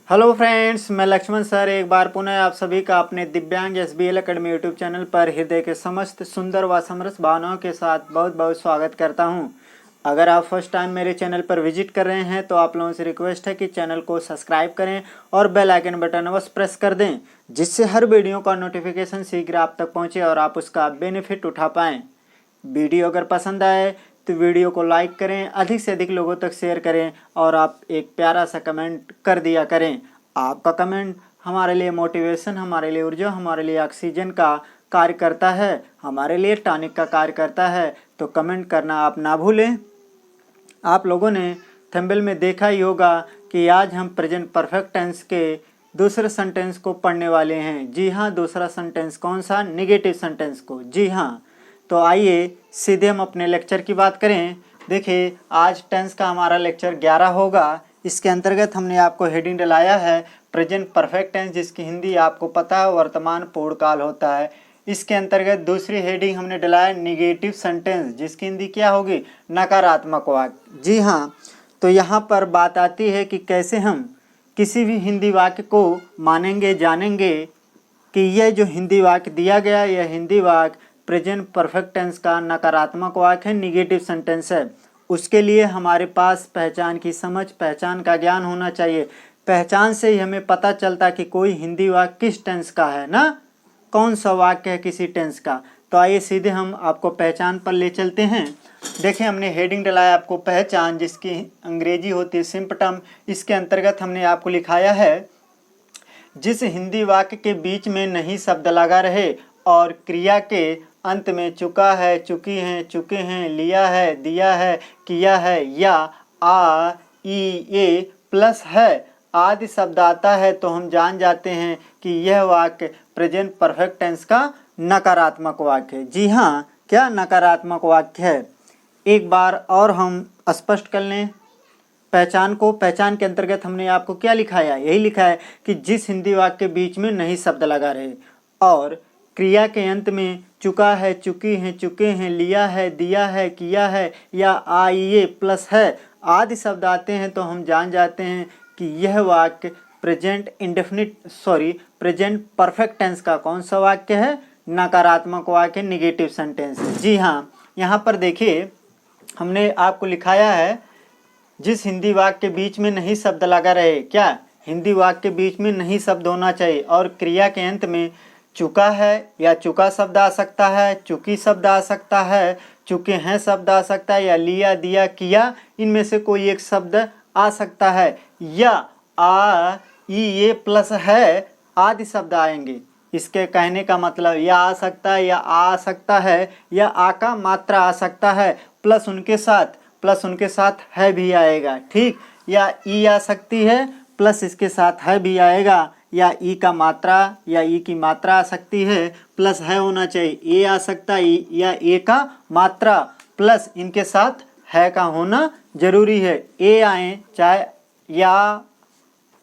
Hello friends, मैं Lakshman sir एक बार पुनः आप सभी का अपने दिव्यांग SBL अकेडमी यूट्यूब चैनल पर हृदय के समस्त सुंदर व समरस भावनाओं के साथ बहुत बहुत स्वागत करता हूं। अगर आप फर्स्ट टाइम मेरे चैनल पर विजिट कर रहे हैं तो आप लोगों से रिक्वेस्ट है कि चैनल को सब्सक्राइब करें और बेल आइकन बटन अवश्य प्रेस कर दें, जिससे हर वीडियो का नोटिफिकेशन शीघ्र आप तक पहुँचे और आप उसका बेनिफिट उठा पाएँ। वीडियो अगर पसंद आए तो वीडियो को लाइक करें, अधिक से अधिक लोगों तक शेयर करें और आप एक प्यारा सा कमेंट कर दिया करें। आपका कमेंट हमारे लिए मोटिवेशन, हमारे लिए ऊर्जा, हमारे लिए ऑक्सीजन का कार्य करता है, हमारे लिए टॉनिक का कार्य करता है। तो कमेंट करना आप ना भूलें। आप लोगों ने थंबनेल में देखा ही होगा कि आज हम प्रेजेंट परफेक्ट टेंस के दूसरे सेंटेंस को पढ़ने वाले हैं। जी हाँ, दूसरा सेंटेंस कौन सा? निगेटिव सेंटेंस को। जी हाँ, तो आइए सीधे हम अपने लेक्चर की बात करें। देखिए, आज टेंस का हमारा लेक्चर 11 होगा। इसके अंतर्गत हमने आपको हेडिंग डलाया है प्रेजेंट परफेक्ट टेंस, जिसकी हिंदी आपको पता है वर्तमान पूर्णकाल होता है। इसके अंतर्गत दूसरी हेडिंग हमने डलाया निगेटिव सेंटेंस, जिसकी हिंदी क्या होगी? नकारात्मक वाक्य। जी हाँ, तो यहाँ पर बात आती है कि कैसे हम किसी भी हिंदी वाक्य को मानेंगे, जानेंगे कि यह जो हिंदी वाक्य दिया गया, यह हिंदी वाक्य प्रेजेंट परफेक्ट टेंस का नकारात्मक वाक्य है, निगेटिव सेंटेंस है। उसके लिए हमारे पास पहचान की समझ, पहचान का ज्ञान होना चाहिए। पहचान से ही हमें पता चलता कि कोई हिंदी वाक्य किस टेंस का है ना, कौन सा वाक्य है किसी टेंस का। तो आइए सीधे हम आपको पहचान पर ले चलते हैं। देखिए, हमने हेडिंग डलाया आपको पहचान, जिसकी अंग्रेजी होती है सिम्पटम। इसके अंतर्गत हमने आपको लिखाया है जिस हिंदी वाक्य के बीच में नहीं शब्द लगा रहे और क्रिया के अंत में चुका है, चुकी हैं, चुके हैं, लिया है, दिया है, किया है या आ ई ए प्लस है आदि शब्द आता है, तो हम जान जाते हैं कि यह वाक्य प्रेजेंट परफेक्ट टेंस का नकारात्मक वाक्य है। जी हाँ, क्या नकारात्मक वाक्य है? एक बार और हम स्पष्ट कर लें पहचान को। पहचान के अंतर्गत हमने आपको क्या लिखाया? यही लिखा है कि जिस हिंदी वाक्य के बीच में नहीं शब्द लगा रहे और क्रिया के अंत में चुका है, चुकी हैं, चुके हैं, लिया है, दिया है, किया है या आइए प्लस है आदि शब्द आते हैं, तो हम जान जाते हैं कि यह वाक्य प्रेजेंट परफेक्ट टेंस का कौन सा वाक्य है? नकारात्मक वाक्य, निगेटिव सेंटेंस है। जी हाँ, यहाँ पर देखिए हमने आपको लिखाया है जिस हिंदी वाक्य के बीच में नहीं शब्द लगा रहे। क्या? हिंदी वाक्य के बीच में नहीं शब्द होना चाहिए और क्रिया के अंत में चुका है या चुका शब्द आ सकता है, चुकी शब्द आ सकता है, चुके हैं शब्द आ सकता है या लिया, दिया, किया, इनमें से कोई एक शब्द आ सकता है या आ ई ये प्लस है आदि शब्द आएंगे। इसके कहने का मतलब या आ सकता है या आ सकता है या आ का मात्रा आ सकता है प्लस उनके साथ है भी आएगा, ठीक। या ई आ सकती है प्लस इसके साथ है भी आएगा, या ई का मात्रा या ई की मात्रा आ सकती है प्लस है होना चाहिए। ए आ सकता है या ए का मात्रा प्लस इनके साथ है का होना जरूरी है। ए आए चाहे या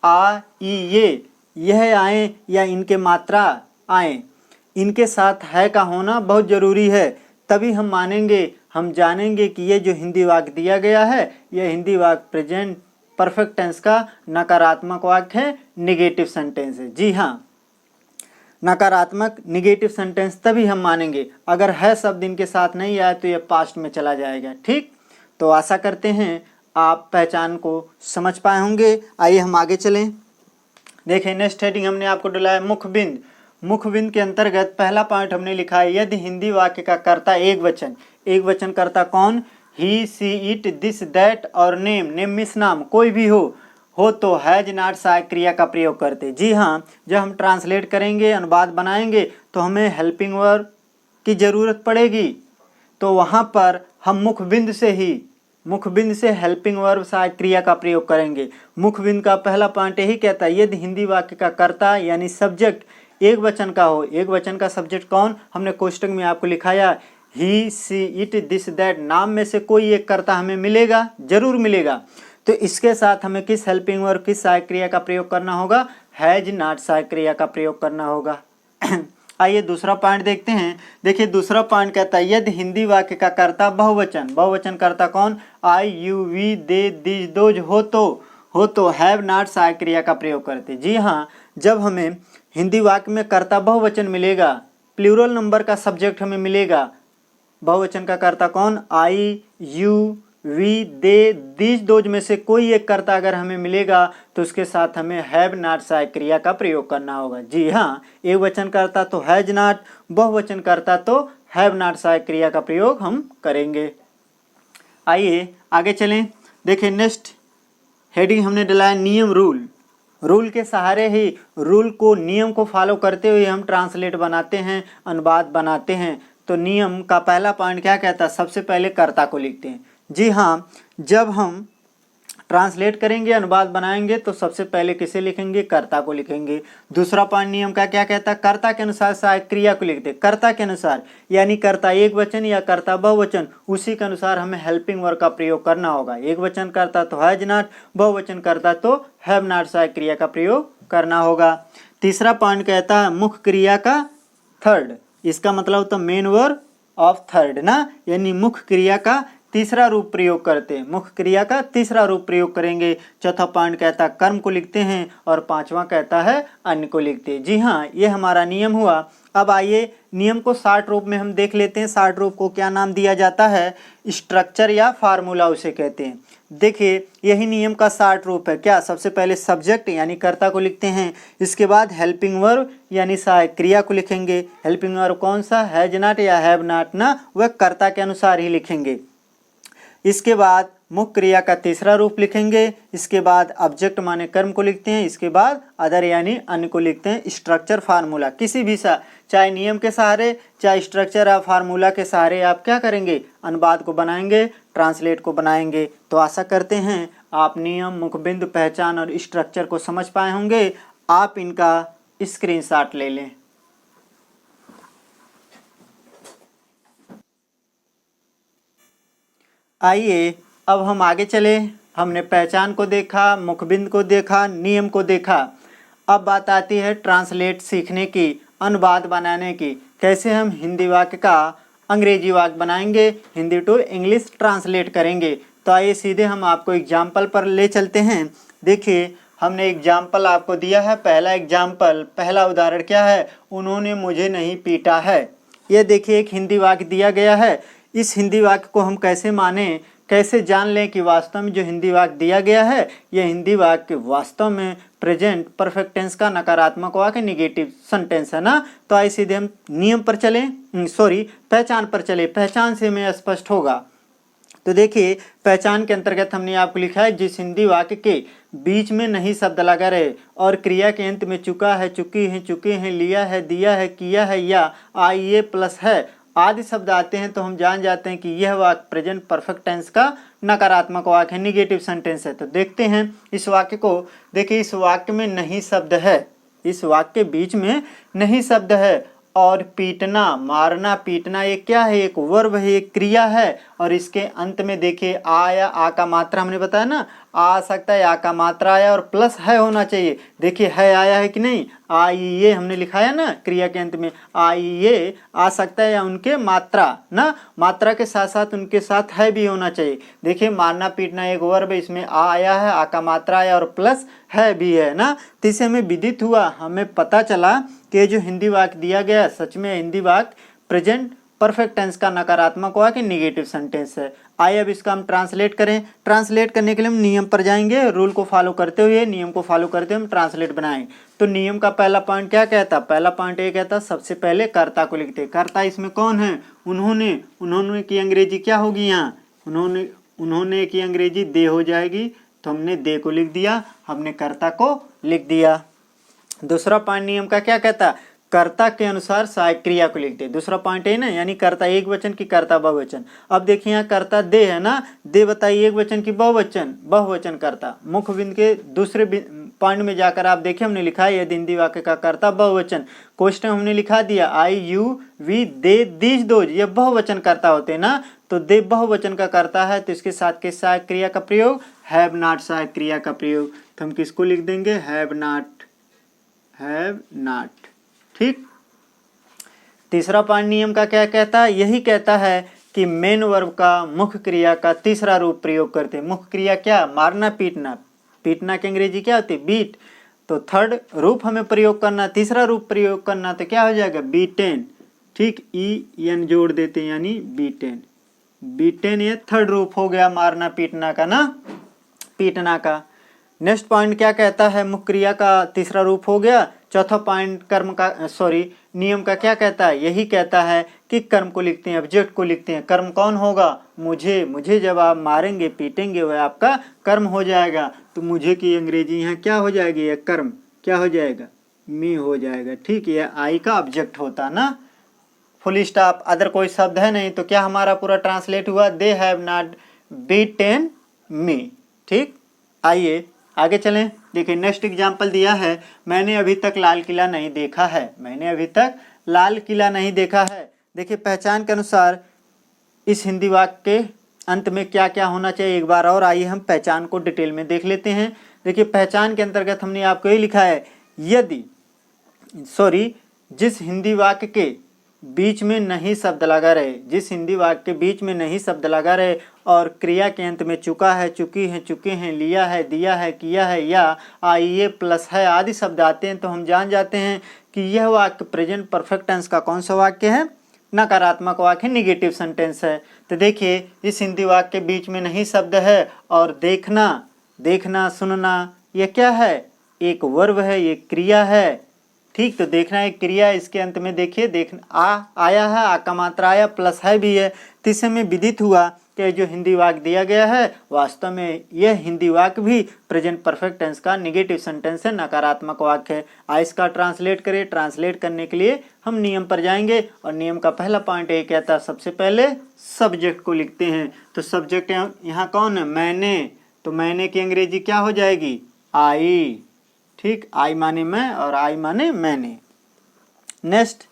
आ ई यह आए या इनके मात्रा आए, इनके साथ है का होना बहुत जरूरी है। तभी हम मानेंगे, हम जानेंगे कि ये जो हिंदी वाक्य दिया गया है यह हिंदी वाक्य प्रेजेंट परफेक्ट टेंस का नकारात्मक वाक्य है, निगेटिव सेंटेंस है। जी हाँ, नकारात्मक निगेटिव सेंटेंस तभी हम मानेंगे। अगर है शब्द इनके साथ नहीं आया तो यह पास्ट में चला जाएगा, ठीक। तो आशा करते हैं आप पहचान को समझ पाए होंगे। आइए हम आगे चलें। देखिए, नेक्स्ट हेडिंग हमने आपको डलाया मुखबिंद। मुखबिंद के अंतर्गत पहला पॉइंट हमने लिखा है यदि हिंदी वाक्य का कर्ता एक वचन कर्ता कौन? ही, सी, इट, दिस, दैट और नेम मीन्स नाम, कोई भी हो तो हैज नॉट सहायक क्रिया का प्रयोग करते। जी हाँ, जब हम ट्रांसलेट करेंगे, अनुवाद बनाएंगे तो हमें हेल्पिंग वर्ब की ज़रूरत पड़ेगी, तो वहाँ पर हम मुखबिंद से हेल्पिंग वर्ब सहायक क्रिया का प्रयोग करेंगे। मुखबिंद का पहला पॉइंट यही कहता है यदि हिंदी वाक्य का कर्ता यानी सब्जेक्ट एक वचन का हो। एक वचन का सब्जेक्ट कौन? हमने कोष्टक में आपको लिखाया ही, सी, इट, दिस, दैट, नाम में से कोई एक कर्ता हमें मिलेगा, जरूर मिलेगा। तो इसके साथ हमें किस हेल्पिंग वर्ब, किस सहायक क्रिया का प्रयोग करना होगा? हैज नॉट सहायक क्रिया का प्रयोग करना होगा। आइए दूसरा पॉइंट देखते हैं। देखिए, दूसरा पॉइंट कहता है यदि हिंदी वाक्य का कर्ता बहुवचन कर्ता कौन? I, you, we, they, this, those हो तो हैव नॉट सहायक क्रिया का प्रयोग करते। जी हाँ, जब हमें हिंदी वाक्य में कर्ता बहुवचन मिलेगा, प्लूरल नंबर का सब्जेक्ट हमें मिलेगा, बहुवचन का कर्ता कौन, I, you, we, they, these, those में से कोई एक कर्ता अगर हमें मिलेगा तो उसके साथ हमें हैव नॉट सहायक क्रिया का प्रयोग करना होगा। जी हाँ, एक वचन करता तो हैज नॉट, बहुवचन करता तो हैव नॉट सहायक क्रिया का प्रयोग हम करेंगे। आइए आगे चलें। देखिए नेक्स्ट हेडिंग हमने डला है नियम, रूल। रूल के सहारे ही, रूल को, नियम को फॉलो करते हुए हम ट्रांसलेट बनाते हैं, अनुवाद बनाते हैं। तो नियम का पहला पॉइंट क्या कहता है, सबसे पहले कर्ता को लिखते हैं। जी हाँ, जब हम ट्रांसलेट करेंगे, अनुवाद बनाएंगे तो सबसे पहले किसे लिखेंगे, कर्ता को लिखेंगे। दूसरा पॉइंट नियम का क्या कहता है, कर्ता के अनुसार सहायक क्रिया को लिखते हैं। कर्ता के अनुसार यानी कर्ता एक वचन या कर्ता बहुवचन, उसी के अनुसार हमें हेल्पिंग वर्ब का प्रयोग करना होगा। एक वचन करता तो हैज नॉट, बहुवचन करता तो हैव नॉट सहायक क्रिया का प्रयोग करना होगा। तीसरा पॉइंट कहता है मुख्य क्रिया का थर्ड, इसका मतलब होता है मेन वर्ब ऑफ थर्ड ना, यानी मुख्य क्रिया का तीसरा रूप प्रयोग करते हैं, मुख्य क्रिया का तीसरा रूप प्रयोग करेंगे। चौथा पॉइंट कहता है कर्म को लिखते हैं और पांचवा कहता है अन्य को लिखते हैं। जी हाँ, ये हमारा नियम हुआ। अब आइए नियम को शार्ट रूप में हम देख लेते हैं। शार्ट रूप को क्या नाम दिया जाता है, स्ट्रक्चर या फार्मूला उसे कहते हैं। देखिए यही नियम का शार्ट रूप है। क्या, सबसे पहले सब्जेक्ट यानी कर्ता को लिखते हैं, इसके बाद हेल्पिंग वर्ब यानी सहायक क्रिया को लिखेंगे। हेल्पिंग वर्ब कौन सा, हैज नॉट या हैव नॉट ना, वह कर्ता के अनुसार ही लिखेंगे। इसके बाद मुख्य क्रिया का तीसरा रूप लिखेंगे। इसके बाद ऑब्जेक्ट माने कर्म को लिखते हैं। इसके बाद अदर यानी अन्य को लिखते हैं। स्ट्रक्चर फार्मूला किसी भी चाहे नियम के सहारे, चाहे स्ट्रक्चर या फार्मूला के सहारे आप क्या करेंगे, अनुवाद को बनाएंगे, ट्रांसलेट को बनाएंगे। तो आशा करते हैं आप नियम, मुखबिंदु, पहचान और स्ट्रक्चर को समझ पाए होंगे। आप इनका स्क्रीनशॉट ले लें। आइए अब हम आगे चले। हमने पहचान को देखा, मुखबिंद को देखा, नियम को देखा। अब बात आती है ट्रांसलेट सीखने की, अनुवाद बनाने की। कैसे हम हिंदी वाक्य का अंग्रेजी वाक्य बनाएंगे, हिंदी टू इंग्लिश ट्रांसलेट करेंगे। तो आइए सीधे हम आपको एग्जाम्पल पर ले चलते हैं। देखिए हमने एग्जाम्पल आपको दिया है। पहला एग्जाम्पल, पहला उदाहरण क्या है, उन्होंने मुझे नहीं पीटा है। ये देखिए एक हिंदी वाक्य दिया गया है। इस हिंदी वाक्य को हम कैसे माने, कैसे जान लें कि वास्तव में जो हिंदी वाक्य दिया गया है, यह हिंदी वाक्य वास्तव में प्रेजेंट परफेक्ट टेंस का नकारात्मक वाक्य निगेटिव सेंटेंस है ना। तो आइए सीधे हम नियम पर चलें, पहचान पर चले। पहचान से हमें स्पष्ट होगा। तो देखिए पहचान के अंतर्गत हमने आपको लिखा है, जिस हिंदी वाक्य के बीच में नहीं शब्द लगा रहे और क्रिया के अंत में चुका है, चुकी है, चुके हैं, लिया है, दिया है, किया है या आइए प्लस है आदि शब्द आते हैं, तो हम जान जाते हैं कि यह वाक्य प्रेजेंट परफेक्ट टेंस का नकारात्मक वाक्य है, निगेटिव सेंटेंस है। तो देखते हैं इस वाक्य को। देखिए इस वाक्य में नहीं शब्द है, इस वाक्य के बीच में नहीं शब्द है। और पीटना, मारना, पीटना ये क्या है, एक वर्ब है, एक क्रिया है। और इसके अंत में देखिए आ या आ का मात्रा हमने बताया ना, आ सकता है, आ का मात्रा आया और प्लस है होना चाहिए। देखिए है आया है कि नहीं, आइए हमने लिखाया ना क्रिया के अंत में, आइए आ सकता है या उनके मात्रा ना, मात्रा के साथ साथ उनके साथ है भी होना चाहिए। देखिए मारना पीटना एक वर्ब है, इसमें आ आया है, आ का मात्रा आया और प्लस है भी है ना। तो इससे हमें विदित हुआ, हमें पता चला कि जो हिंदी वाक्य दिया गया सच में हिंदी वाक्य प्रेजेंट परफेक्ट टेंस का नकारात्मक वाक्य निगेटिव सेंटेंस है। आइए अब इसका हम ट्रांसलेट करें। ट्रांसलेट करने के लिए हम नियम पर जाएंगे, रूल को फॉलो करते हुए, नियम को फॉलो करते हुए हम ट्रांसलेट बनाएंगे। तो नियम का पहला पॉइंट क्या कहता, पहला पॉइंट ये कहता सबसे पहले कर्ता को लिखते। कर्ता इसमें कौन है, उन्होंने। उन्होंने की अंग्रेजी क्या होगी यहाँ, उन्होंने की अंग्रेजी दे हो जाएगी। तो हमने दे को लिख दिया, हमने कर्ता को लिख दिया। दूसरा पॉइंट नियम का क्या कहता, कर्ता के अनुसार सहायक क्रिया को लिखते। दूसरा पॉइंट है ना, यानी कर्ता एक वचन की कर्ता बहुवचन। अब देखिए यहाँ कर्ता दे है ना, दे बताइए एक वचन की बहुवचन, बहुवचन कर्ता। मुख्य बिंदु के दूसरे पॉइंट में जाकर आप देखिए हमने लिखा है यदि हिंदी वाक्य का कर्ता बहुवचन। क्वेश्चन हमने लिखा दिया I you we they these those, ये बहुवचन कर्ता होते हैं ना। तो दे बहुवचन का कर्ता है, तो इसके साथ किस सहायक क्रिया का प्रयोग, हैव नॉट सहायक क्रिया का प्रयोग। तो हम किसको लिख देंगे, हैव नॉट, हैव नॉट। ठीक। तीसरा पॉइंट नियम का क्या कहता है, यही कहता है कि मेन वर्ब का मुख्य क्रिया का तीसरा रूप प्रयोग करते हैं। मुख्य क्रिया क्या, मारना पीटना। पीटना की अंग्रेजी क्या होती है? बीट। तो थर्ड रूप हमें प्रयोग करना, तीसरा रूप प्रयोग करना, तो क्या हो जाएगा? बीटेन। ठीक, ई एन जोड़ देते हैं यानी बीटेन। बीटेन ये थर्ड रूप हो गया मारना पीटना का ना, पीटना का। नेक्स्ट पॉइंट क्या कहता है? मुख्य क्रिया का तीसरा रूप हो गया। चौथा पॉइंट कर्म का नियम का क्या कहता है? यही कहता है कि कर्म को लिखते हैं, ऑब्जेक्ट को लिखते हैं। कर्म कौन होगा? मुझे जब आप मारेंगे पीटेंगे वह आपका कर्म हो जाएगा। तो मुझे की अंग्रेजी यहाँ क्या हो जाएगी? यह कर्म क्या हो जाएगा? मी हो जाएगा। ठीक, यह आई का ऑब्जेक्ट होता ना, फुल स्टॉप, अदर कोई शब्द है नहीं। तो क्या हमारा पूरा ट्रांसलेट हुआ? दे हैव नॉट बीटन मी। ठीक, आइए आगे चलें। देखिए नेक्स्ट एग्जाम्पल दिया है, मैंने अभी तक लाल किला नहीं देखा है। मैंने अभी तक लाल किला नहीं देखा है। देखिए पहचान के अनुसार इस हिंदी वाक्य के अंत में क्या क्या होना चाहिए, एक बार और आइए हम पहचान को डिटेल में देख लेते हैं। देखिए पहचान के अंतर्गत हमने आपको ये लिखा है, यदि जिस हिंदी वाक्य के बीच में नहीं शब्द लगा रहे, जिस हिंदी वाक्य के बीच में नहीं शब्द लगा रहे और क्रिया के अंत में चुका है, चुकी है, चुके हैं, लिया है, दिया है, किया है या आइए प्लस है आदि शब्द आते हैं, तो हम जान जाते हैं कि यह वाक्य प्रेजेंट परफेक्ट टेंस का कौन सा वाक्य है? नकारात्मक वाक्य, निगेटिव सेंटेंस है। तो देखिए इस हिंदी वाक्य के बीच में नहीं शब्द है और देखना सुनना यह क्या है? एक वर्ब है, ये क्रिया है। ठीक, तो देखना एक क्रिया है। इसके अंत में देखिए देखना आया है, आ का मात्रा आया, प्लस है भी है। तो इससे में विदित हुआ कि जो हिंदी वाक्य दिया गया है वास्तव में यह हिंदी वाक्य भी प्रेजेंट परफेक्ट टेंस का निगेटिव सेंटेंस है, नकारात्मक वाक्य है। इसका ट्रांसलेट करें। ट्रांसलेट करने के लिए हम नियम पर जाएंगे और नियम का पहला पॉइंट ये कहता है सबसे पहले सब्जेक्ट को लिखते हैं। तो सब्जेक्ट यहाँ कौन है? मैंने। तो मैंने की अंग्रेजी क्या हो जाएगी? आई। ठीक, आई माने मैं और आई माने मैंने। नेक्स्ट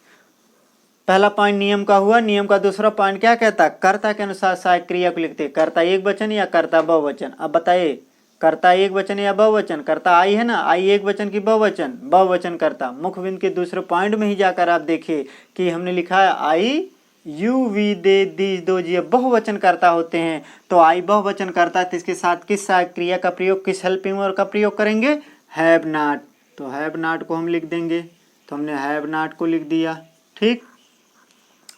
पहला पॉइंट नियम का हुआ। नियम का दूसरा पॉइंट क्या कहता? कर्ता के अनुसार सहायक क्रिया को लिखते, कर्ता एक वचन या कर्ता बहुवचन। अब बताइए कर्ता एक वचन या बहुवचन? कर्ता आई है ना, आई एक वचन की बहुवचन? बहुवचन कर्ता। मुख्य बिंदु के दूसरे पॉइंट में ही जाकर आप देखिए कि हमने लिखा है आई यू वी दे दीज दो ये बहुवचन कर्ता होते हैं। तो आई बहुवचन कर्ता है, तो इसके साथ किस सहायक क्रिया का प्रयोग, किस हेल्पिंग वर्ब का प्रयोग करेंगे? Have not. तो हैव नॉट को हम लिख देंगे। तो हमने हैव नॉट को लिख दिया। ठीक,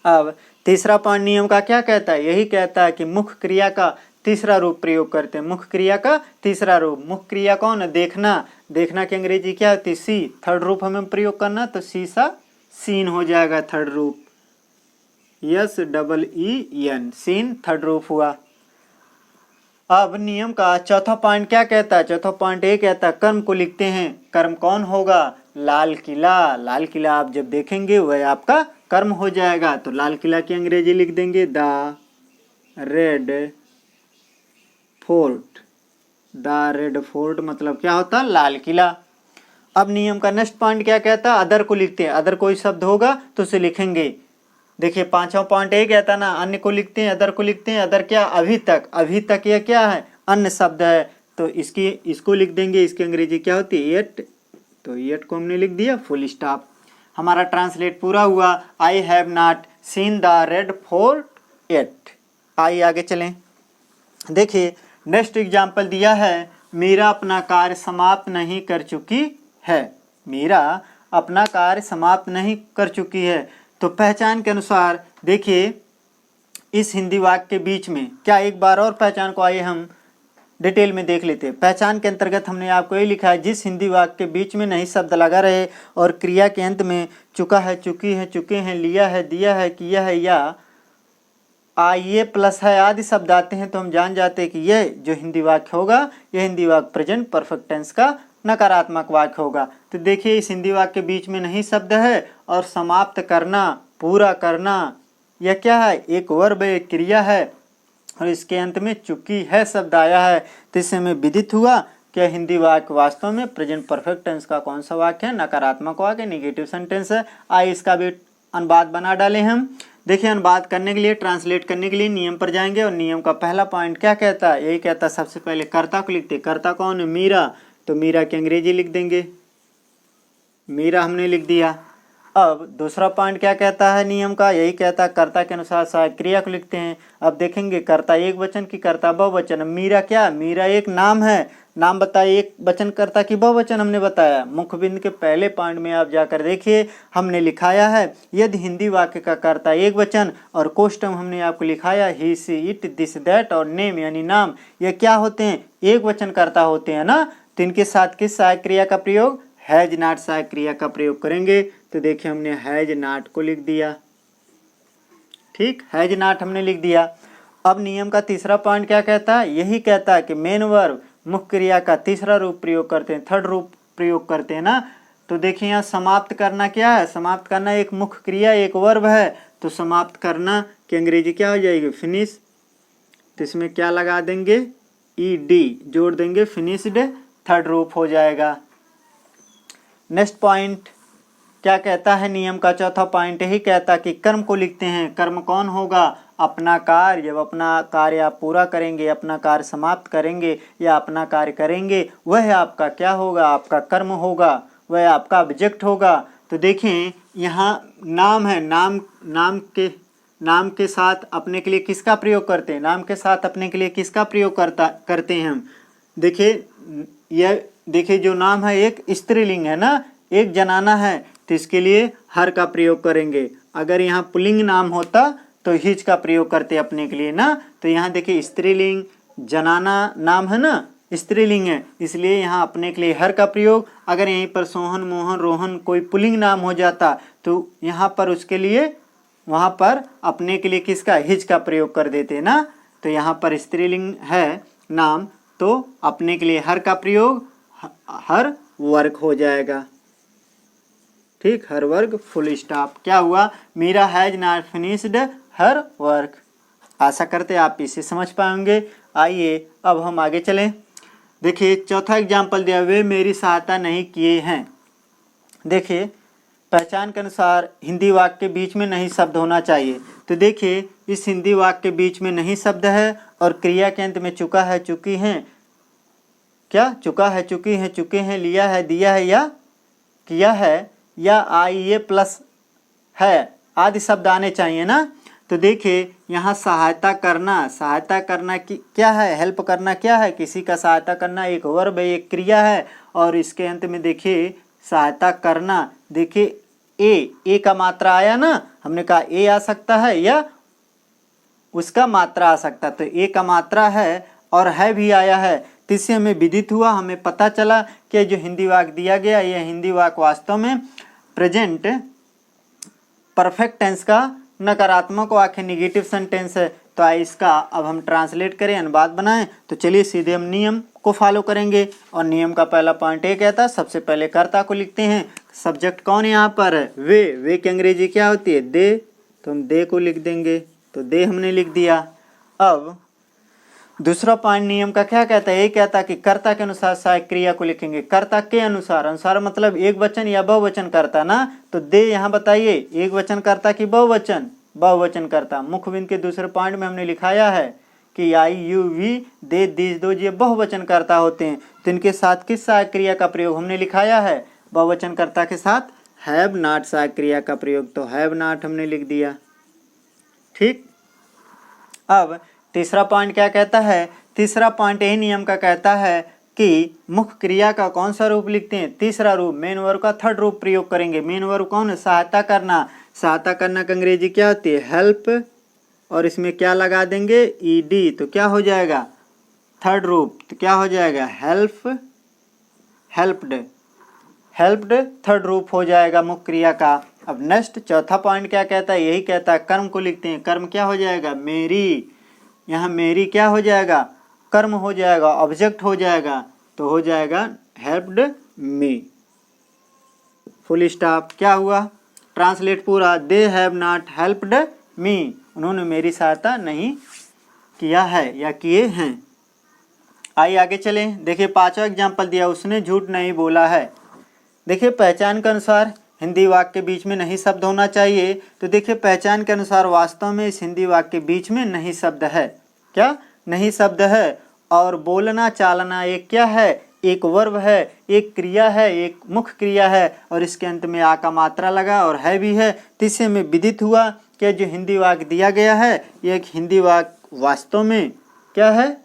अब तीसरा पॉइंट नियम का क्या कहता है? यही कहता है कि मुख्य क्रिया का तीसरा रूप प्रयोग करते हैं। मुख्य क्रिया का तीसरा रूप। मुख्य क्रिया कौन है? देखना। देखना की अंग्रेजी क्या होती है? सी। थर्ड रूप हमें प्रयोग करना, तो सीसा सीन हो जाएगा थर्ड रूप। SEEN, सीन थर्ड रूप हुआ। अब नियम का चौथा पॉइंट क्या कहता है? चौथा पॉइंट ये कहता है कर्म को लिखते हैं। कर्म कौन होगा? लाल किला। लाल किला आप जब देखेंगे वह आपका कर्म हो जाएगा। तो लाल किला की अंग्रेजी लिख देंगे the red fort. The red fort मतलब क्या होता है? लाल किला। अब नियम का नेक्स्ट पॉइंट क्या कहता है? अदर को लिखते हैं। अदर कोई शब्द होगा तो उसे लिखेंगे। देखिए पांचवा पॉइंट ये कहता ना अन्य को लिखते हैं, अदर को लिखते हैं। अदर क्या? अभी तक। अभी तक यह क्या है? अन्य शब्द है, तो इसको लिख देंगे। इसकी अंग्रेजी क्या होती है? येट। तो येट को हमने लिख दिया, फुल स्टॉप। हमारा ट्रांसलेट पूरा हुआ। I have not seen the red fort yet. आइए आगे चलें। देखिए नेक्स्ट एग्जाम्पल दिया है, मीरा अपना कार्य समाप्त नहीं कर चुकी है। मीरा अपना कार्य समाप्त नहीं कर चुकी है। तो पहचान के अनुसार देखिए इस हिंदी वाक्य के बीच में क्या, एक बार और पहचान को आइए हम डिटेल में देख लेते हैं। पहचान के अंतर्गत हमने आपको ये लिखा है, जिस हिंदी वाक्य के बीच में नहीं शब्द लगा रहे और क्रिया के अंत में चुका है, चुकी है, चुके हैं, लिया है, दिया है, किया है या आइए प्लस है आदि शब्द आते हैं, तो हम जान जाते हैं कि यह जो हिंदी वाक्य होगा यह हिंदी वाक्य प्रेजेंट परफेक्ट टेंस का नकारात्मक वाक्य होगा। तो देखिए इस हिंदी वाक्य के बीच में नहीं शब्द है और समाप्त करना, पूरा करना, यह क्या है? एक वर्ब, एक क्रिया है और इसके अंत में चुकी है शब्द आया है। तो इससे हमें विदित हुआ कि हिंदी वाक्य वास्तव में प्रेजेंट परफेक्ट टेंस का कौन सा वाक्य है? नकारात्मक वाक्य, निगेटिव सेंटेंस है। आइए इसका भी अनुवाद बना डालें हम। देखिए अनुवाद करने के लिए, ट्रांसलेट करने के लिए नियम पर जाएंगे और नियम का पहला पॉइंट क्या कहता है? यही कहता है सबसे पहले कर्ता को लिखते। कर्ता कौन है? मीरा। तो मीरा की अंग्रेजी लिख देंगे, मीरा हमने लिख दिया। अब दूसरा पॉइंट क्या कहता है नियम का? यही कहता है कर्ता के अनुसार सहायक क्रिया को लिखते हैं। अब देखेंगे कर्ता एक वचन की कर्ता बहुवचन। मीरा क्या? मीरा एक नाम है, नाम बताइए, एक वचन कर्ता की बहुवचन हमने बताया। मुख्य बिंदु के पहले पॉइंट में आप जाकर देखिए, हमने लिखाया है यदि हिंदी वाक्य का कर्ता एक वचन और कोष्टक हमने आपको लिखाया ही सी इट दिस दैट और नेम यानी नाम, ये क्या होते हैं, एक वचन कर्ता होते हैं ना। तो इनके साथ किस सहायक क्रिया का प्रयोग, हैज नॉट सहायक क्रिया का प्रयोग करेंगे। तो देखिए हमने हैज नॉट को लिख दिया, ठीक, हैज नॉट हमने लिख दिया। अब नियम का तीसरा पॉइंट क्या कहता है, यही कहता है कि मेन वर्ब मुख्य क्रिया का तीसरा रूप प्रयोग करते हैं, थर्ड रूप प्रयोग करते हैं ना। तो देखिए यहाँ समाप्त करना क्या है, समाप्त करना एक मुख्य क्रिया एक वर्ब है, तो समाप्त करना की अंग्रेजी क्या हो जाएगी, फिनिश। तो इसमें क्या लगा देंगे, ईडी जोड़ देंगे, फिनिश्ड थर्ड रूप हो जाएगा। नेक्स्ट पॉइंट क्या कहता है, नियम का चौथा पॉइंट यही कहता कि कर्म को लिखते हैं। कर्म कौन होगा, अपना कार्य, जब अपना कार्य आप पूरा करेंगे, अपना कार्य समाप्त करेंगे या अपना कार्य करेंगे, वह आपका क्या होगा, आपका कर्म होगा, वह आपका ऑब्जेक्ट होगा। तो देखें यहाँ नाम है, नाम के साथ अपने के लिए किसका प्रयोग करते हैं, नाम के साथ अपने के लिए किसका प्रयोग करते हैं हम। देखिए जो नाम है एक स्त्रीलिंग है ना, एक जनाना है, तो इसके लिए हर का प्रयोग करेंगे। अगर यहाँ पुल्लिंग नाम होता तो हिज का प्रयोग करते अपने के लिए ना। तो यहाँ देखिए स्त्रीलिंग जनाना नाम है ना, स्त्रीलिंग है, इसलिए यहाँ अपने के लिए हर का प्रयोग। अगर यहीं पर सोहन मोहन रोहन कोई पुल्लिंग नाम हो जाता तो यहाँ पर उसके लिए वहाँ पर अपने के लिए किसका, हिज का प्रयोग कर देते ना। तो यहाँ पर स्त्रीलिंग है नाम, तो अपने के लिए हर का प्रयोग, हर वर्ग हो जाएगा, ठीक, हर वर्ग फुल स्टॉप। क्या हुआ, Meera has not finished her work. आशा करते हैं आप इसे समझ पाएंगे। आइए अब हम आगे चलें। देखिए चौथा एग्जाम्पल दिया, वे मेरी सहायता नहीं किए हैं। देखिए पहचान के अनुसार हिंदी वाक्य के बीच में नहीं शब्द होना चाहिए। तो देखिए इस हिंदी वाक्य के बीच में नहीं शब्द है और क्रिया के अंत में चुका है चुकी हैं, क्या चुका है चुकी हैं चुके हैं, लिया है दिया है या किया है, या आइए प्लस है आदि शब्द आने चाहिए ना। तो देखिए यहाँ सहायता करना की क्या है, हेल्प करना क्या है, किसी का सहायता करना एक वर्ब है, एक क्रिया है। और इसके अंत में देखिए सहायता करना, देखिए ए का मात्रा आया ना, हमने कहा ए आ सकता है या उसका मात्रा आ सकता, तो ए का मात्रा है और है भी आया है। तो इससे हमें विदित हुआ, हमें पता चला कि जो हिंदी वाक्य दिया गया यह हिंदी वाक्य वास्तव में प्रेजेंट परफेक्ट टेंस का नकारात्मक वाक्य निगेटिव सेंटेंस है। तो आइए इसका अब हम ट्रांसलेट करें, अनुवाद बनाएं। तो चलिए सीधे हम नियम को फॉलो करेंगे। और नियम का पहला पॉइंट ये कहता है, सबसे पहले कर्ता को लिखते हैं। सब्जेक्ट कौन है यहाँ पर, वे की अंग्रेजी क्या होती है, दे, तो हम दे को लिख देंगे, तो दे हमने लिख दिया। अब दूसरा पॉइंट नियम का क्या कहता है, ये कहता है कि कर्ता के अनुसार सहायक क्रिया को लिखेंगे। कर्ता के अनुसार, अनुसार मतलब एक वचन या बहुवचन कर्ता ना। तो दे यहाँ बताइए एक वचन कर्ता की बहुवचन, बहुवचन कर्ता। मुख्य बिंदु के दूसरे पॉइंट में हमने लिखाया है कि आई यू वी दे दिस दो ये बहुवचन कर्ता होते हैं। तो इनके साथ किस सहायक क्रिया का प्रयोग हमने लिखाया है, बहुवचन कर्ता के साथ हैव नॉट सहायक क्रिया का प्रयोग, तो हैव नॉट हमने लिख दिया, ठीक। अब तीसरा पॉइंट क्या कहता है, तीसरा पॉइंट यही नियम का कहता है कि मुख्य क्रिया का कौन सा रूप लिखते हैं, तीसरा रूप, मेन वर्ब का थर्ड रूप प्रयोग करेंगे। मेन वर्ब कौन है, सहायता करना। सहायता करना का अंग्रेजी क्या होती है, हेल्प, और इसमें क्या लगा देंगे, ईडी, तो क्या हो जाएगा थर्ड रूप, तो क्या हो जाएगा हेल्प, हेल्प्ड, हेल्प्ड थर्ड रूप हो जाएगा मुख्य क्रिया का। अब नेक्स्ट चौथा पॉइंट क्या कहता है, यही कहता है कर्म को लिखते हैं। कर्म क्या हो जाएगा, मेरी, यहाँ मेरी क्या हो जाएगा, कर्म हो जाएगा, ऑब्जेक्ट हो जाएगा, तो हो जाएगा हेल्प्ड मी, फुल स्टॉप। क्या हुआ, ट्रांसलेट पूरा, they have not helped me, उन्होंने मेरी सहायता नहीं किया है या किए हैं। आइए आगे चलें। देखिए पांचवा एग्जाम्पल दिया, उसने झूठ नहीं बोला है। देखिए पहचान के अनुसार हिंदी वाक्य के बीच में नहीं शब्द होना चाहिए। तो देखिए पहचान के अनुसार वास्तव में इस हिंदी वाक्य के बीच में नहीं शब्द है, क्या नहीं शब्द है। और बोलना चालना एक क्या है, एक वर्ब है, एक क्रिया है, एक मुख्य क्रिया है, और इसके अंत में आ का मात्रा लगा और है भी है। तो इससे हमें विदित हुआ कि जो हिंदी वाक्य दिया गया है ये एक हिंदी वाक्य वास्तव में क्या है,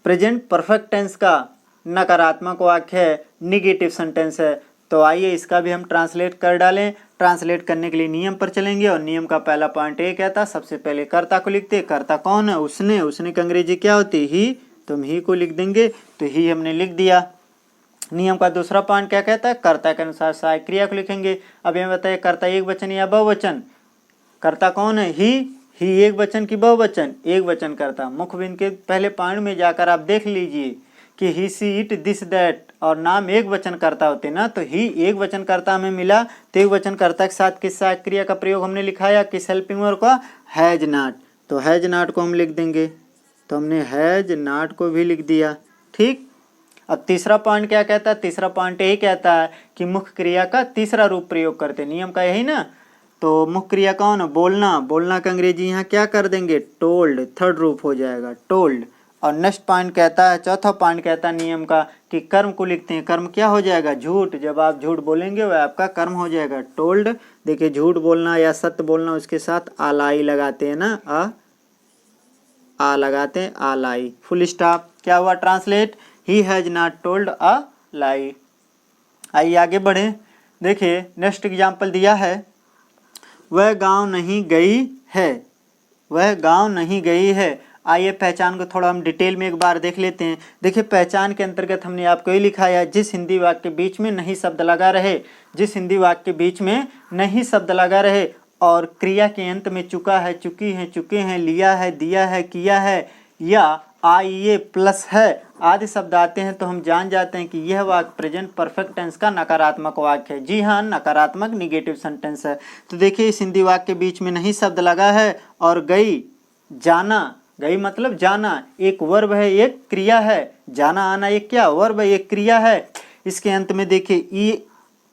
प्रेजेंट परफेक्ट टेंस का नकारात्मक वाक्य है, निगेटिव सेंटेंस है। तो आइए इसका भी हम ट्रांसलेट कर डालें। ट्रांसलेट करने के लिए नियम पर चलेंगे और नियम का पहला पॉइंट ये कहता, सबसे पहले कर्ता को लिखते। कर्ता कौन है? उसने की अंग्रेजी क्या होती? ही। तो हम ही को लिख देंगे, तो ही हमने लिख दिया। नियम का दूसरा पॉइंट क्या कहता है? कर्ता के अनुसार सहायक क्रिया को लिखेंगे। अब ये बताइए कर्ता एक वचन या बहुवचन? कर्ता कौन है? ही एक वचन की बहुवचन? एक वचन कर्ता। मुख्य बिंदु के पहले पॉइंट में जाकर आप देख लीजिए कि ही सी इट दिस दैट और नाम एक वचन कर्ता होते ना, तो ही एक वचन कर्ता हमें मिला। तो एक वचन कर्ता के साथ किस सहायक क्रिया का प्रयोग हमने लिखाया? किस हेल्पिंग वर्ब का? Has not. तो हैज नॉट को हम लिख देंगे, तो हमने हैज नॉट को भी लिख दिया। ठीक। अब तीसरा पॉइंट क्या कहता है? तीसरा पॉइंट यही कहता है कि मुख्य क्रिया का तीसरा रूप प्रयोग करते। नियम का यही ना। तो मुख्य क्रिया कौन है? बोलना। बोलना का अंग्रेजी यहाँ क्या कर देंगे? टोल्ड। थर्ड रूप हो जाएगा टोल्ड। और नेक्स्ट पॉइंट कहता है, चौथा पॉइंट कहता है नियम का कि कर्म को लिखते हैं। कर्म क्या हो जाएगा? झूठ। जब आप झूठ बोलेंगे वह आपका कर्म हो जाएगा टोल्ड। देखिए झूठ बोलना या सत्य बोलना, उसके साथ आलाई लगाते हैं ना, आ लगाते हैं, आलाई, फुल स्टॉप। क्या हुआ? Translate, he has not told a lie. आइए आगे बढ़े। देखिए नेक्स्ट एग्जाम्पल दिया है, वह गांव नहीं गई है। वह गांव नहीं गई है। आइए पहचान को थोड़ा हम डिटेल में एक बार देख लेते हैं। देखिए पहचान के अंतर्गत हमने आपको ये लिखाया, जिस हिंदी वाक्य के बीच में नहीं शब्द लगा रहे, जिस हिंदी वाक्य के बीच में नहीं शब्द लगा रहे और क्रिया के अंत में चुका है, चुकी है, चुके हैं, लिया है, दिया है, किया है या आइए प्लस है आदि शब्द आते हैं, तो हम जान जाते हैं कि यह वाक्य प्रेजेंट परफेक्ट टेंस का नकारात्मक वाक्य है। जी हाँ, नकारात्मक निगेटिव सेंटेंस है। तो देखिए इस हिंदी वाक्य के बीच में नहीं शब्द लगा है और गई, जाना, गई मतलब जाना, एक वर्ब है, एक क्रिया है। जाना आना एक क्या? वर्ब है, एक क्रिया है। इसके अंत में देखिए ई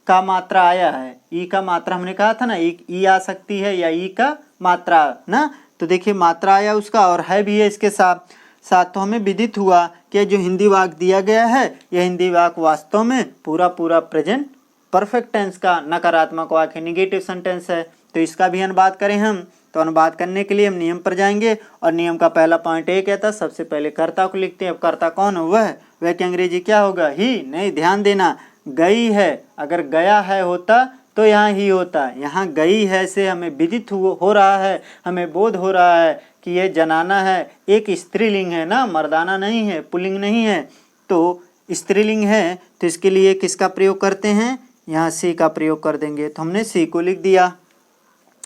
का मात्रा आया है। ई का मात्रा हमने कहा था ना, एक ई आ सकती है या ई का मात्रा ना। तो देखिए मात्रा आया उसका और है भी है इसके साथ। तो हमें विदित हुआ कि जो हिंदी वाक्य दिया गया है, यह हिंदी वाक्य वास्तव में पूरा प्रेजेंट परफेक्ट टेंस का नकारात्मक वाक्य, निगेटिव सेंटेंस है। तो इसका भी अनुवाद करें हम, तो अनुवाद करने के लिए हम नियम पर जाएंगे और नियम का पहला पॉइंट ये कहता है, सबसे पहले कर्ता को लिखते हैं। अब कर्ता कौन है? वह की अंग्रेजी क्या होगा? ही। नहीं, ध्यान देना, गई है। अगर गया है होता तो यहाँ ही होता। यहाँ गई है से हमें विदित हो रहा है, हमें बोध हो रहा है कि यह जनाना है, एक स्त्रीलिंग है ना, मर्दाना नहीं है, पुल्लिंग नहीं है। तो स्त्रीलिंग है, तो इसके लिए किसका प्रयोग करते हैं? यहाँ सी का प्रयोग कर देंगे, तो हमने सी को लिख दिया।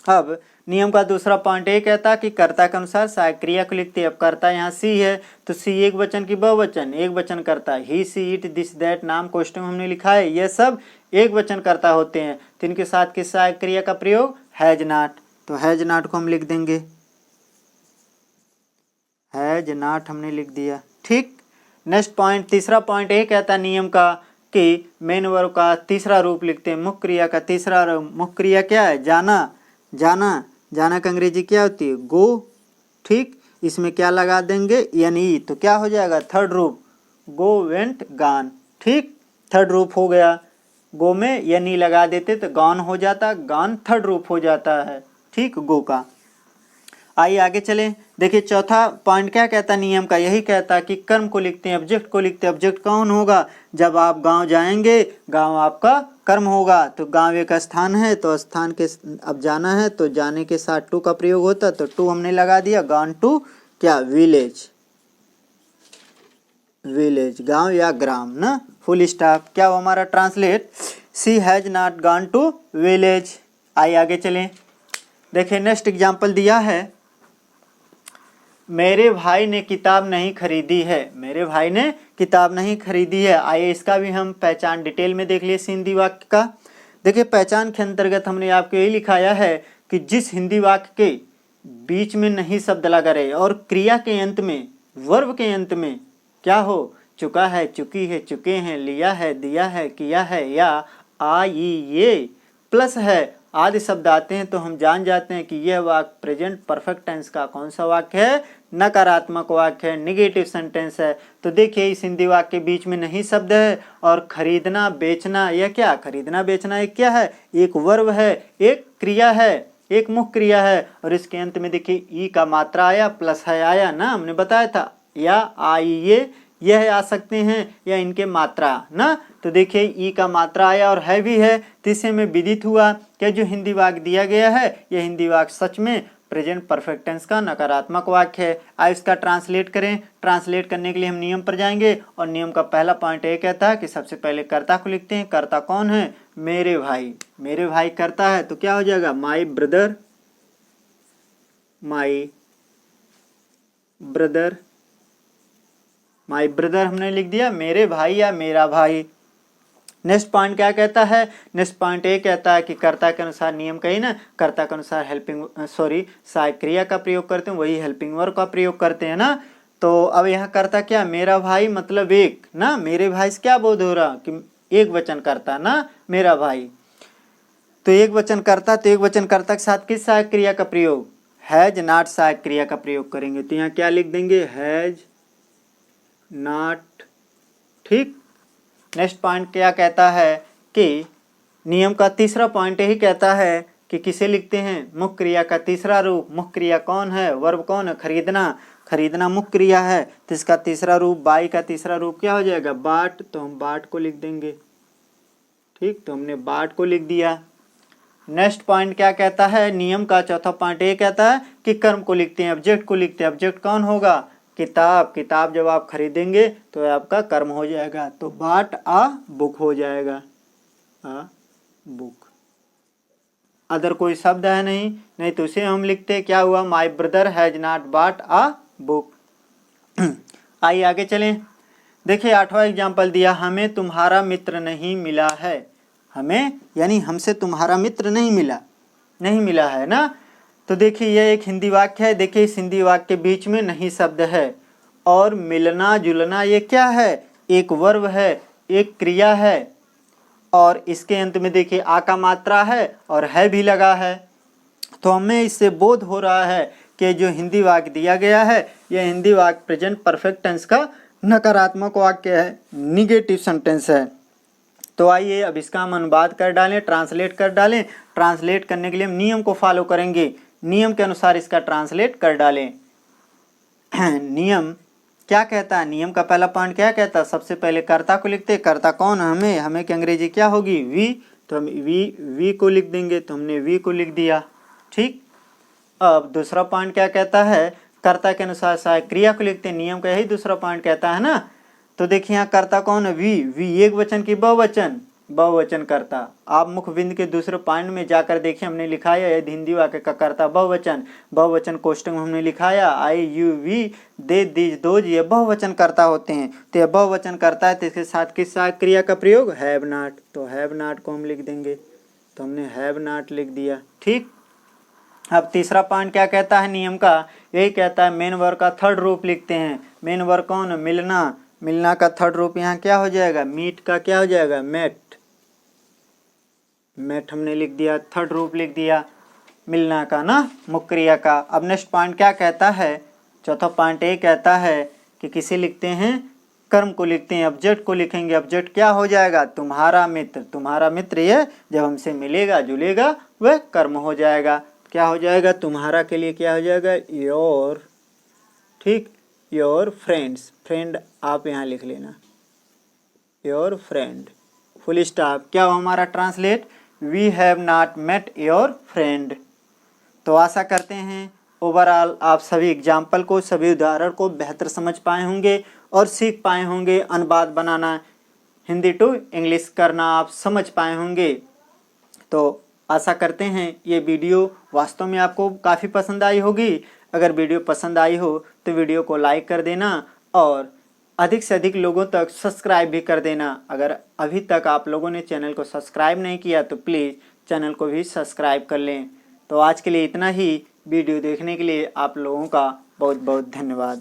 अब नियम का दूसरा पॉइंट ये कहता कि कर्ता के अनुसार सहायक क्रिया को लिखते हैं। अब कर्ता यहाँ सी है, तो सी एक वचन की बहुवचन, एक वचन कर्ता। ही, सी, इट, दिस, दैट, नाम, कॉस्ट्यूम हमने लिखा है, ये सब एक वचन कर्ता होते हैं। तो इनके साथ किस सहायक क्रिया का प्रयोग? Has not. तो हैज नॉट को हम लिख देंगे, हैज नॉट हमने लिख दिया। ठीक। नेक्स्ट पॉइंट, तीसरा पॉइंट ये कहता नियम का कि मेन वर्ब का तीसरा रूप लिखते हैं। मुख्य क्रिया का तीसरा रूप, मुख्य क्रिया क्या है? जाना। जाना का अंग्रेजी क्या होती है? गो। ठीक। इसमें क्या लगा देंगे? यानी, तो क्या हो जाएगा? थर्ड रूप, गो, वेंट, गॉन। ठीक, थर्ड रूप हो गया। गो में यानी लगा देते तो गॉन हो जाता, गॉन थर्ड रूप हो जाता है। ठीक, गो का। आइए आगे चलें। देखिए चौथा पॉइंट क्या कहता नियम का? यही कहता कि कर्म को लिखते हैं, ऑब्जेक्ट को लिखते हैं। ऑब्जेक्ट कौन होगा? जब आप गांव जाएंगे, गांव आपका कर्म होगा। तो गांव एक स्थान है, तो स्थान के अब जाना है तो जाने के साथ टू का प्रयोग होता, तो टू हमने लगा दिया। गॉन टू क्या? विलेज। विलेज, गांव या ग्राम ना, फुल स्टॉप। क्या वो हमारा translate? She has not gone to village. आइए आगे चलें। देखिए नेक्स्ट एग्जाम्पल दिया है, मेरे भाई ने किताब नहीं खरीदी है। मेरे भाई ने किताब नहीं खरीदी है। आइए इसका भी हम पहचान डिटेल में देख लिए हिंदी वाक्य का। देखिए पहचान के अंतर्गत हमने आपको यही लिखाया है कि जिस हिंदी वाक्य के बीच में नहीं शब्द लगा रहे और क्रिया के अंत में, वर्ब के अंत में क्या हो? चुका है, चुकी है, चुके हैं, लिया है, दिया है, किया है या आइए प्लस है आदि शब्द आते हैं, तो हम जान जाते हैं कि यह वाक्य प्रेजेंट परफेक्ट टेंस का कौन सा वाक्य है? नकारात्मक वाक्य है, निगेटिव सेंटेंस है। तो देखिए इस हिंदी वाक्य के बीच में नहीं शब्द है और खरीदना, बेचना, यह क्या? खरीदना, बेचना एक क्या है? एक वर्ब है, एक क्रिया है, एक मुख्य क्रिया है। और इसके अंत में देखिए ई का मात्रा आया, प्लस है आया ना, हमने बताया था या आइए, यह आ सकते हैं या इनके मात्रा ना। तो देखिए ई का मात्रा आया और है भी है, तो इससे हमें विदित हुआ कि जो हिंदी वाक्य दिया गया है यह हिंदी वाक्य सच में प्रेजेंट परफेक्ट टेंस का नकारात्मक वाक्य है। आइए इसका ट्रांसलेट करें। ट्रांसलेट करने के लिए हम नियम पर जाएंगे और नियम का पहला पॉइंट ये कहता है कि सबसे पहले कर्ता को लिखते हैं। कर्ता कौन है? मेरे भाई। मेरे भाई कर्ता है तो क्या हो जाएगा? My brother, my brother, my brother हमने लिख दिया, मेरे भाई या मेरा भाई। नेक्स्ट पॉइंट क्या कहता है? नेक्स्ट पॉइंट ये कहता है कि कर्ता के अनुसार नियम कही ना, कर्ता के अनुसार सहायक क्रिया का प्रयोग करते हैं, वही हेल्पिंग वर्ब का प्रयोग करते हैं ना। तो अब यहाँ कर्ता क्या? मेरा भाई मतलब एक ना, मेरे भाई से क्या बोध हो रहा कि एक वचन करता ना, मेरा भाई। तो एक वचन करता, तो एक वचन कर्ता के साथ किस सहायक क्रिया का प्रयोग? हैज नॉट सहायक क्रिया का प्रयोग करेंगे। तो यहाँ क्या लिख देंगे? Has not. ठीक। नेक्स्ट पॉइंट क्या कहता है कि नियम का तीसरा पॉइंट यही कहता है कि किसे लिखते हैं? मुख्य क्रिया का तीसरा रूप। मुख्य क्रिया कौन है? वर्ब कौन है? खरीदना। खरीदना मुख्य क्रिया है, तो इसका तीसरा रूप, बाई का तीसरा रूप क्या हो जाएगा? बाट। तो हम बाट को लिख देंगे। ठीक, तो हमने बाट को लिख दिया। नेक्स्ट पॉइंट क्या कहता है? नियम का चौथा पॉइंट ये कहता है कि कर्म को लिखते हैं, ऑब्जेक्ट को लिखते हैं। ऑब्जेक्ट कौन होगा? किताब। किताब जब आप खरीदेंगे तो आपका कर्म हो जाएगा, तो बाट आ बुक हो जाएगा। आ बुक। अदर कोई शब्द है नहीं तो उसे हम लिखते क्या हुआ? माई ब्रदर हैज नॉट बाट आ बुक। आइए आगे चलें। देखिए 8वां एग्जाम्पल दिया, हमें तुम्हारा मित्र नहीं मिला है। हमें यानी हमसे तुम्हारा मित्र नहीं मिला है ना। तो देखिए यह एक हिंदी वाक्य है। देखिए इस हिंदी वाक्य के बीच में नहीं शब्द है और मिलना जुलना ये क्या है? एक वर्ब है, एक क्रिया है और इसके अंत में देखिए आ का मात्रा है और है भी लगा है। तो हमें इससे बोध हो रहा है कि जो हिंदी वाक्य दिया गया है यह हिंदी वाक्य प्रेजेंट परफेक्ट टेंस का नकारात्मक वाक्य है, निगेटिव सेंटेंस है। तो आइए अब इसका हम अनुवाद कर डालें, ट्रांसलेट कर डालें। ट्रांसलेट करने के लिए हम नियम को फॉलो करेंगे, नियम के अनुसार इसका ट्रांसलेट कर डालें। नियम क्या कहता है? नियम का पहला पॉइंट क्या कहता है? सबसे पहले कर्ता को लिखते हैं। कर्ता कौन? हमें की अंग्रेजी क्या होगी? वी। तो हम वी को लिख देंगे, तो हमने वी को लिख दिया। ठीक। अब दूसरा पॉइंट क्या कहता है? कर्ता के अनुसार सहायक क्रिया को लिखते हैं। नियम का यही दूसरा पॉइंट कहता है ना। तो देखिए यहाँ कर्ता कौन है? वी एक वचन की बहुवचन? बहुवचन कर्ता। आप मुख्य बिंदु के दूसरे पॉइंट में जाकर देखिए, हमने लिखाया यदि हिंदी वाक्य का कर्ता बहुवचन, बहुवचन कोष्टक में हमने लिखाया I you we they these those, ये बहुवचन कर्ता होते हैं। तो यह बहुवचन कर्ता है तो इसके साथ किस सहायक क्रिया का प्रयोग? Have not. तो हैव नॉट को हम लिख देंगे, तो हमने हैव नॉट लिख दिया। ठीक। अब तीसरा पॉइंट क्या कहता है नियम का? यही कहता है मेन वर्ब का थर्ड रूप लिखते हैं। मेन वर्ब कौन है? मिलना। मिलना का थर्ड रूप यहाँ क्या हो जाएगा? मीट का क्या हो जाएगा? मेट। मेट हमने लिख दिया, थर्ड रूप लिख दिया मिलना का ना, मुख्य क्रिया का। अब नेक्स्ट पॉइंट क्या कहता है? चौथा पॉइंट ये कहता है कि किसे लिखते हैं? कर्म को लिखते हैं। ऑब्जेक्ट को लिखेंगे। ऑब्जेक्ट क्या हो जाएगा? तुम्हारा मित्र। तुम्हारा मित्र ये जब हमसे मिलेगा जुलेगा वह कर्म हो जाएगा। क्या हो जाएगा? तुम्हारा के लिए क्या हो जाएगा? योर। ठीक, योर फ्रेंड्स। फ्रेंड आप यहाँ लिख लेना, योर फ्रेंड, फुल स्टॉप। क्या हुआ हमारा translate? We have not met your friend. तो आशा करते हैं ओवरऑल आप सभी एग्जाम्पल को, सभी उदाहरण को बेहतर समझ पाए होंगे और सीख पाए होंगे। अनुवाद बनाना, हिंदी टू इंग्लिश करना आप समझ पाए होंगे। तो आशा करते हैं ये वीडियो वास्तव में आपको काफ़ी पसंद आई होगी। अगर वीडियो पसंद आई हो तो वीडियो को लाइक कर देना और अधिक से अधिक लोगों तक सब्सक्राइब भी कर देना। अगर अभी तक आप लोगों ने चैनल को सब्सक्राइब नहीं किया तो प्लीज़ चैनल को भी सब्सक्राइब कर लें। तो आज के लिए इतना ही। वीडियो देखने के लिए आप लोगों का बहुत बहुत धन्यवाद।